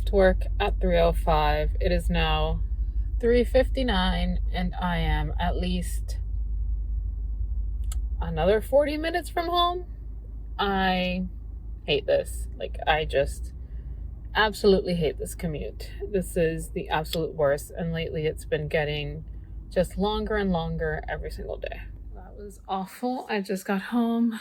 left work at 3:05. It is now 3:59 and I am at least another 40 minutes from home. I hate this. I just absolutely hate this commute. This is the absolute worst, and lately it's been getting just longer and longer every single day. That was awful. I just got home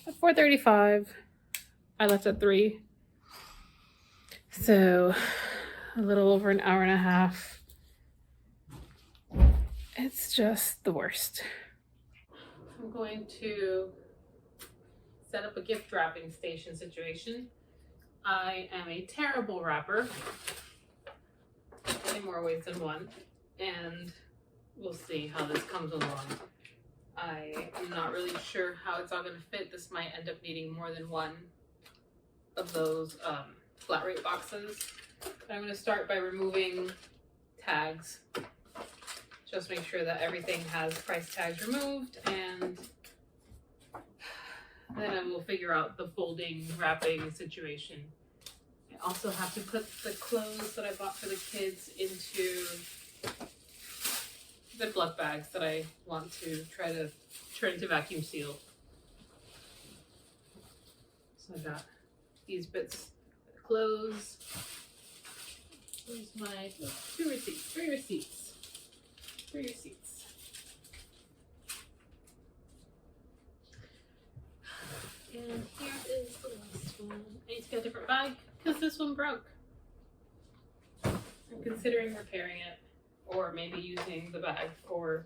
at 4:35. I left at 3. So a little over an hour and a half. It's just the worst. I'm going to set up a gift wrapping station situation. I am a terrible wrapper in more ways than one, and we'll see how this comes along. I am not really sure how it's all going to fit. This might end up needing more than one of those flat rate boxes. But I'm going to start by removing tags. Just make sure that everything has price tags removed, and then I will figure out the folding, wrapping situation. I also have to put the clothes that I bought for the kids into the blood bags that I want to try to turn to vacuum seal. So I got these bits of clothes. Here's my 3 receipts. And here is the last one. I need to get a different bag because this one broke. I'm considering repairing it, or maybe using the bag for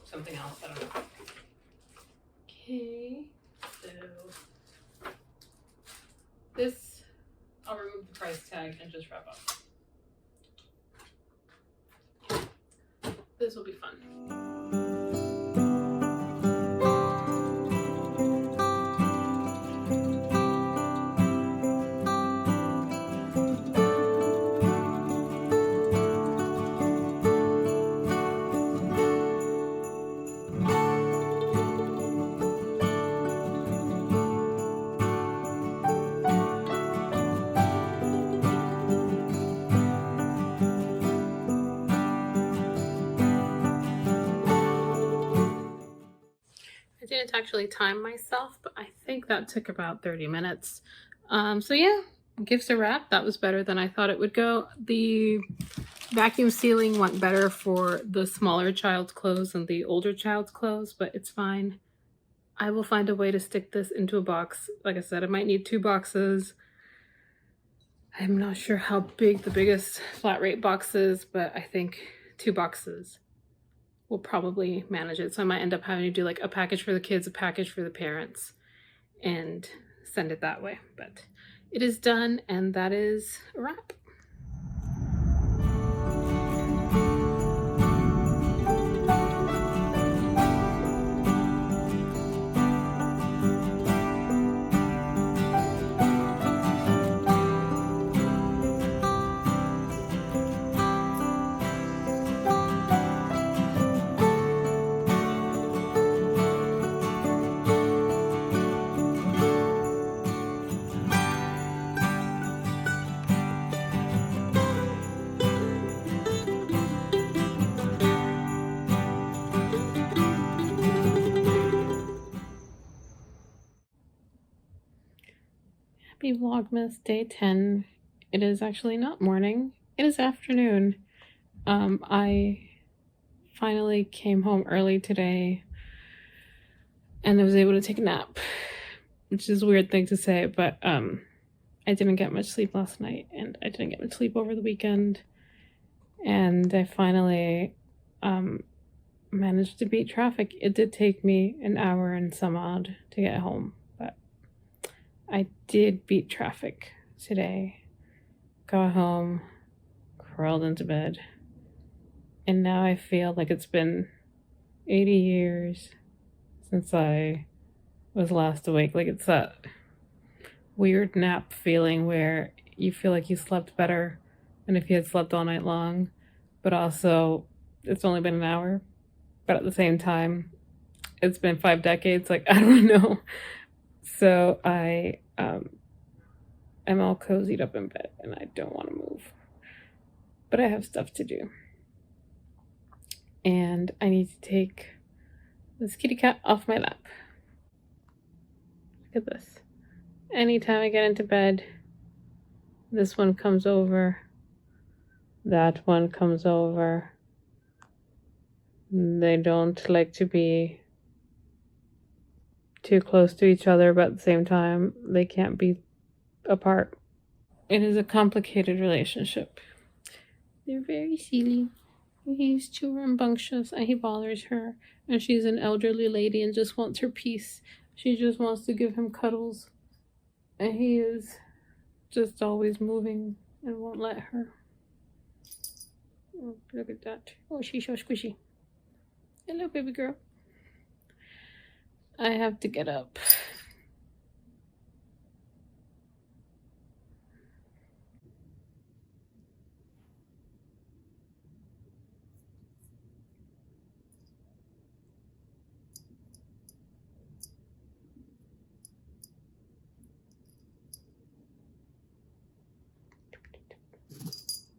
something else. I don't know. Okay, so this, I'll remove the price tag and just wrap up. This will be fun. I didn't actually time myself, but I think that took about 30 minutes. So yeah, gifts are wrapped. That was better than I thought it would go. The vacuum sealing went better for the smaller child's clothes than the older child's clothes, but it's fine. I will find a way to stick this into a box. Like I said, I might need 2 boxes. I'm not sure how big the biggest flat rate box is, but I think 2 boxes will probably manage it. So I might end up having to do like a package for the kids, a package for the parents, and send it that way. But it is done, and that is a wrap. Happy Vlogmas Day 10. It is actually not morning, it is afternoon. I finally came home early today and I was able to take a nap, which is a weird thing to say, but I didn't get much sleep last night, and I didn't get much sleep over the weekend, and I finally managed to beat traffic. It did take me an hour and some odd to get home, but I did beat traffic today. Got home, crawled into bed, and now I feel like it's been 80 years since I was last awake. Like, it's that weird nap feeling where you feel like you slept better than if you had slept all night long, but also it's only been an hour. But at the same time, it's been 5 decades. Like, I don't know. So I I'm all cozied up in bed and I don't want to move. But I have stuff to do. And I need to take this kitty cat off my lap. Look at this. Anytime I get into bed, this one comes over, that one comes over. They don't like to be too close to each other, but at the same time, they can't be apart. It is a complicated relationship. They're very silly. He's too rambunctious and he bothers her. And she's an elderly lady and just wants her peace. She just wants to give him cuddles. And he is just always moving and won't let her. Oh, look at that. Oh, she's so squishy. Hello, baby girl. I have to get up.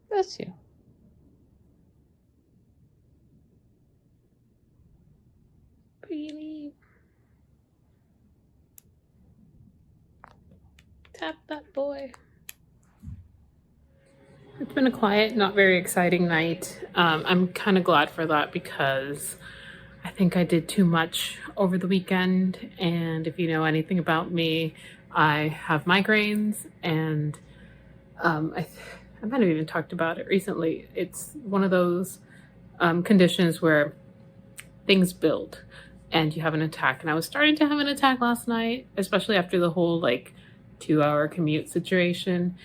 Bless you. Really? Tap that boy. It's been a quiet, not very exciting night. I'm kind of glad for that because I think I did too much over the weekend. And if you know anything about me, I have migraines and I might have even talked about it recently. It's one of those conditions where things build and you have an attack. And I was starting to have an attack last night, especially after the whole 2-hour commute situation.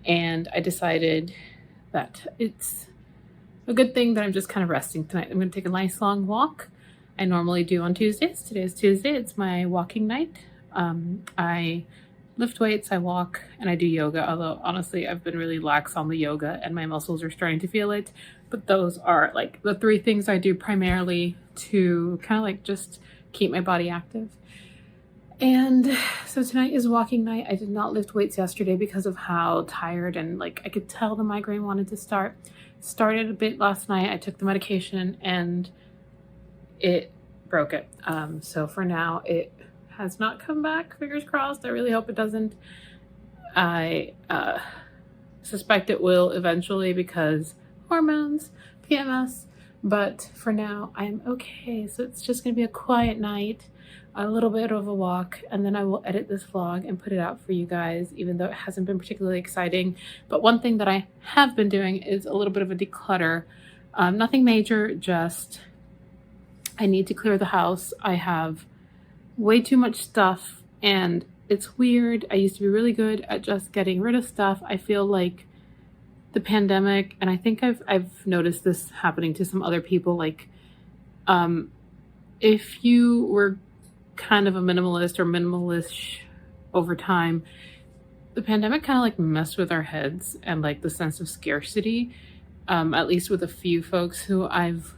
And I decided that it's a good thing that I'm just kind of resting tonight. I'm going to take a nice long walk. I normally do on Tuesdays. Today is Tuesday. It's my walking night. I lift weights, I walk, and I do yoga. Although honestly, I've been really lax on the yoga and my muscles are starting to feel it. But those are the 3 things I do primarily to kind of just keep my body active. And so tonight is walking night. I did not lift weights yesterday because of how tired and I could tell the migraine wanted to start. Started a bit last night. I took the medication and it broke it. So for now, it has not come back. Fingers crossed. I really hope it doesn't. I suspect it will eventually because hormones, PMS. But for now, I'm okay. So it's just going to be a quiet night, a little bit of a walk, and then I will edit this vlog and put it out for you guys, even though it hasn't been particularly exciting. But one thing that I have been doing is a little bit of a declutter. Nothing major, just I need to clear the house. I have way too much stuff and it's weird. I used to be really good at just getting rid of stuff. I feel like the pandemic, and I think I've noticed this happening to some other people, if you were kind of a minimalist or minimalish over time, the pandemic kind of messed with our heads and the sense of scarcity, at least with a few folks who I've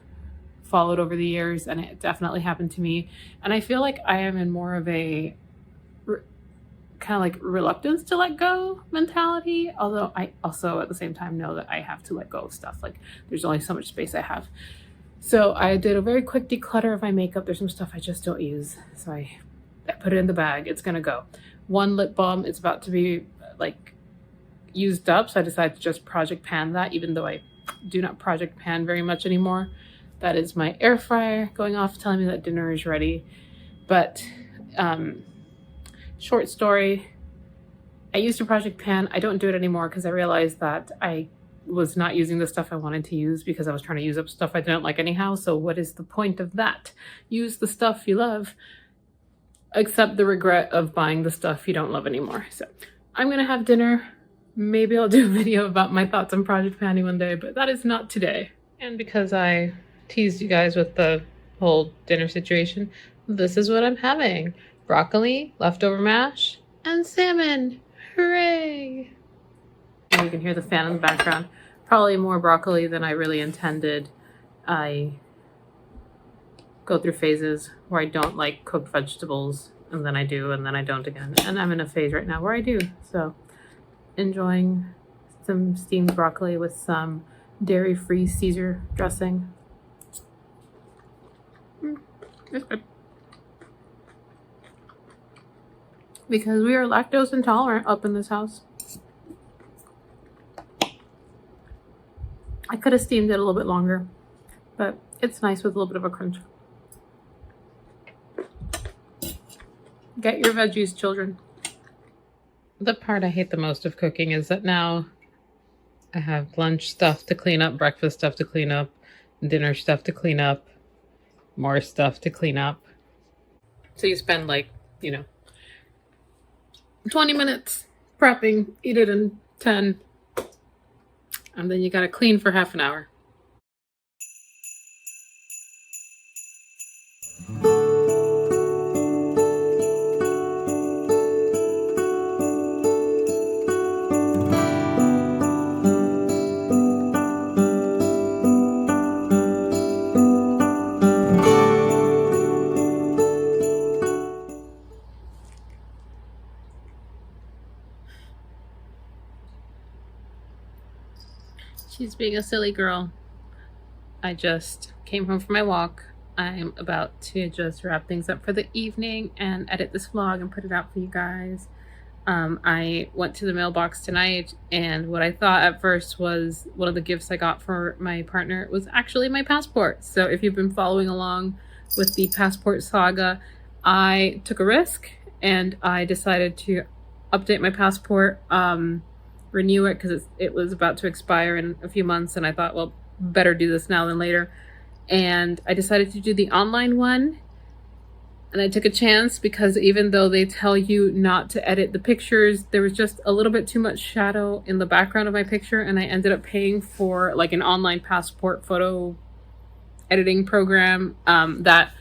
followed over the years, and it definitely happened to me. And I feel like I am in more of a kind of reluctance to let go mentality, although I also at the same time know that I have to let go of stuff. There's only so much space I have. So I did a very quick declutter of my makeup. There's some stuff I just don't use, so I put it in the bag. It's gonna go. One lip balm is about to be used up, so I decided to just project pan that, even though I do not project pan very much anymore. That is my air fryer going off telling me that dinner is ready. But short story, I used to project pan. I don't do it anymore because I realized that I was not using the stuff I wanted to use because I was trying to use up stuff I didn't like anyhow. So what is the point of that? Use the stuff you love, except the regret of buying the stuff you don't love anymore. So I'm gonna have dinner. Maybe I'll do a video about my thoughts on project panning one day, but that is not today. And because I teased you guys with the whole dinner situation, this is what I'm having: broccoli, leftover mash, and salmon. Hooray! And you can hear the fan in the background. Probably more broccoli than I really intended. I go through phases where I don't like cooked vegetables, and then I do, and then I don't again. And I'm in a phase right now where I do. So enjoying some steamed broccoli with some dairy-free Caesar dressing. It's good. Because we are lactose intolerant up in this house. I could have steamed it a little bit longer, but it's nice with a little bit of a crunch. Get your veggies, children. The part I hate the most of cooking is that now I have lunch stuff to clean up, breakfast stuff to clean up, dinner stuff to clean up, more stuff to clean up. So you spend 20 minutes prepping, eat it in 10, and then you gotta clean for half an hour. She's being a silly girl. I just came home from my walk. I'm about to just wrap things up for the evening and edit this vlog and put it out for you guys. I went to the mailbox tonight, and what I thought at first was one of the gifts I got for my partner was actually my passport. So if you've been following along with the passport saga, I took a risk and I decided to update my passport, renew it because it was about to expire in a few months, and I thought, well, better do this now than later. And I decided to do the online one, and I took a chance because even though they tell you not to edit the pictures, there was just a little bit too much shadow in the background of my picture, and I ended up paying for like an online passport photo editing program that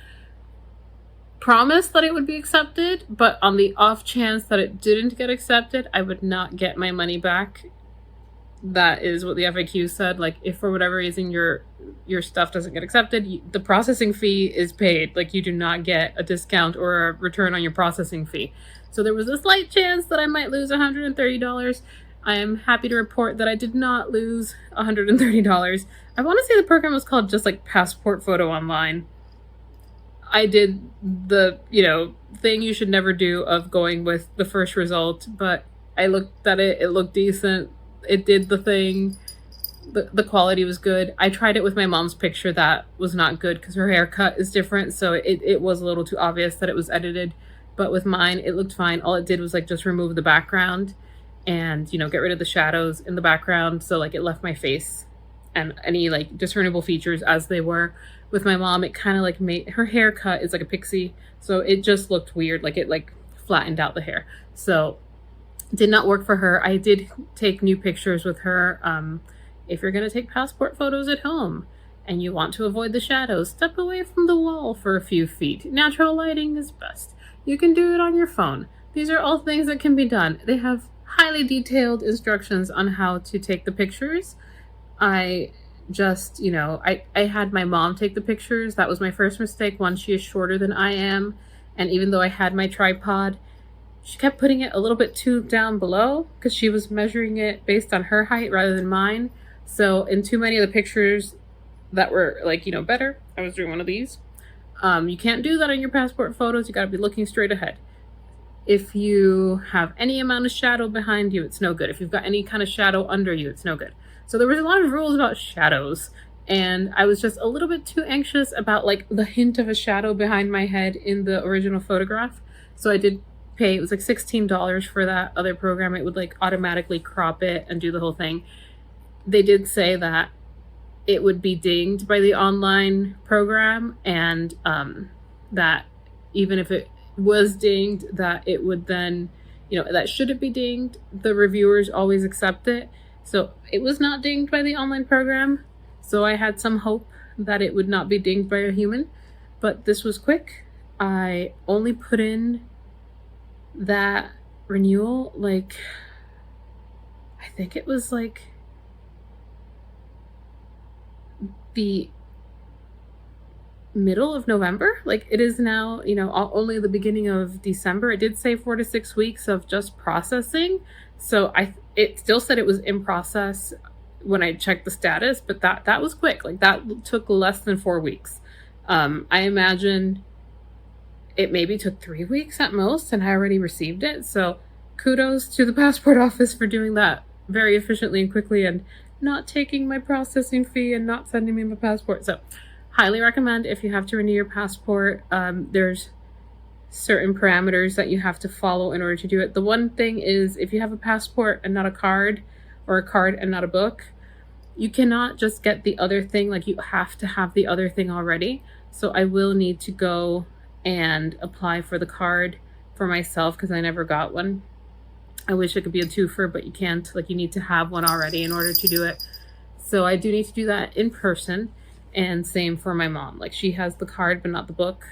promised that it would be accepted, but on the off chance that it didn't get accepted, I would not get my money back. That is what the FAQ said. Like, if for whatever reason your stuff doesn't get accepted, the processing fee is paid. Like, you do not get a discount or a return on your processing fee. So there was a slight chance that I might lose $130. I am happy to report that I did not lose $130. I want to say the program was called just like Passport Photo Online. I did the, thing you should never do of going with the first result, but I looked at it, it looked decent. It did the thing. The quality was good. I tried it with my mom's picture. That was not good because her haircut is different, so it was a little too obvious that it was edited. But with mine, it looked fine. All it did was like just remove the background and, get rid of the shadows in the background. So like it left my face and any like discernible features as they were. With my mom, it kind of like made her haircut is like a pixie, so it just looked weird. Like it like flattened out the hair. So did not work for her. I did take new pictures with her. If you're going to take passport photos at home and you want to avoid the shadows, step away from the wall for a few feet. Natural lighting is best. You can do it on your phone. These are all things that can be done. They have highly detailed instructions on how to take the pictures. I just, I had my mom take the pictures. That was my first mistake. One, she is shorter than I am. And even though I had my tripod, she kept putting it a little bit too down below because she was measuring it based on her height rather than mine. So in too many of the pictures that were like, better, I was doing one of these. You can't do that on your passport photos. You got to be looking straight ahead. If you have any amount of shadow behind you, it's no good. If you've got any kind of shadow under you, it's no good. So there was a lot of rules about shadows, and I was just a little bit too anxious about like the hint of a shadow behind my head in the original photograph. So I did pay, it was like $16 for that other program. It would like automatically crop it and do the whole thing. They did say that it would be dinged by the online program, and that even if it was dinged, that it would then, that should it be dinged, the reviewers always accept it. So it was not dinged by the online program. So I had some hope that it would not be dinged by a human, but this was quick. I only put in that renewal, like, I think it was like the middle of November. Like, it is now, only the beginning of December. It did say 4 to 6 weeks of just processing. So it still said it was in process when I checked the status, but that was quick. Like that took less than 4 weeks. I imagine it maybe took 3 weeks at most, and I already received it. So kudos to the passport office for doing that very efficiently and quickly, and not taking my processing fee and not sending me my passport. So highly recommend if you have to renew your passport. There's certain parameters that you have to follow in order to do it. The one thing is, if you have a passport and not a card, or a card and not a book, you cannot just get the other thing. Like, you have to have the other thing already. So I will need to go and apply for the card for myself because I never got one. I wish it could be a twofer, but you can't. Like, you need to have one already in order to do it. So I do need to do that in person. And same for my mom. Like, she has the card but not the book,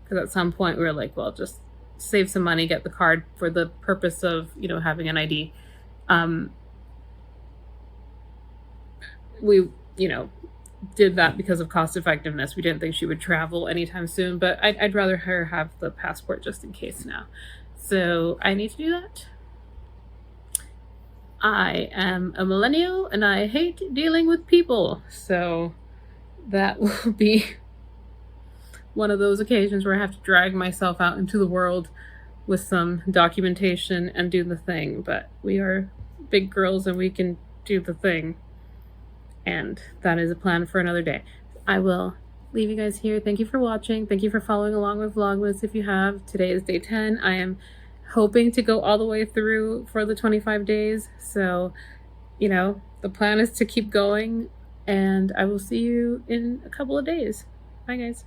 because at some point we were like, well, just save some money, get the card for the purpose of, you know, having an ID. We, you know, did that because of cost effectiveness. We didn't think she would travel anytime soon, but I'd rather her have the passport just in case now. So I need to do that. I am a millennial and I hate dealing with people. So that will be one of those occasions where I have to drag myself out into the world with some documentation and do the thing. But we are big girls and we can do the thing. And that is a plan for another day. I will leave you guys here. Thank you for watching. Thank you for following along with Vlogmas if you have. Today is day 10. I am hoping to go all the way through for the 25 days. So, you know, the plan is to keep going, and I will see you in a couple of days. Bye, guys.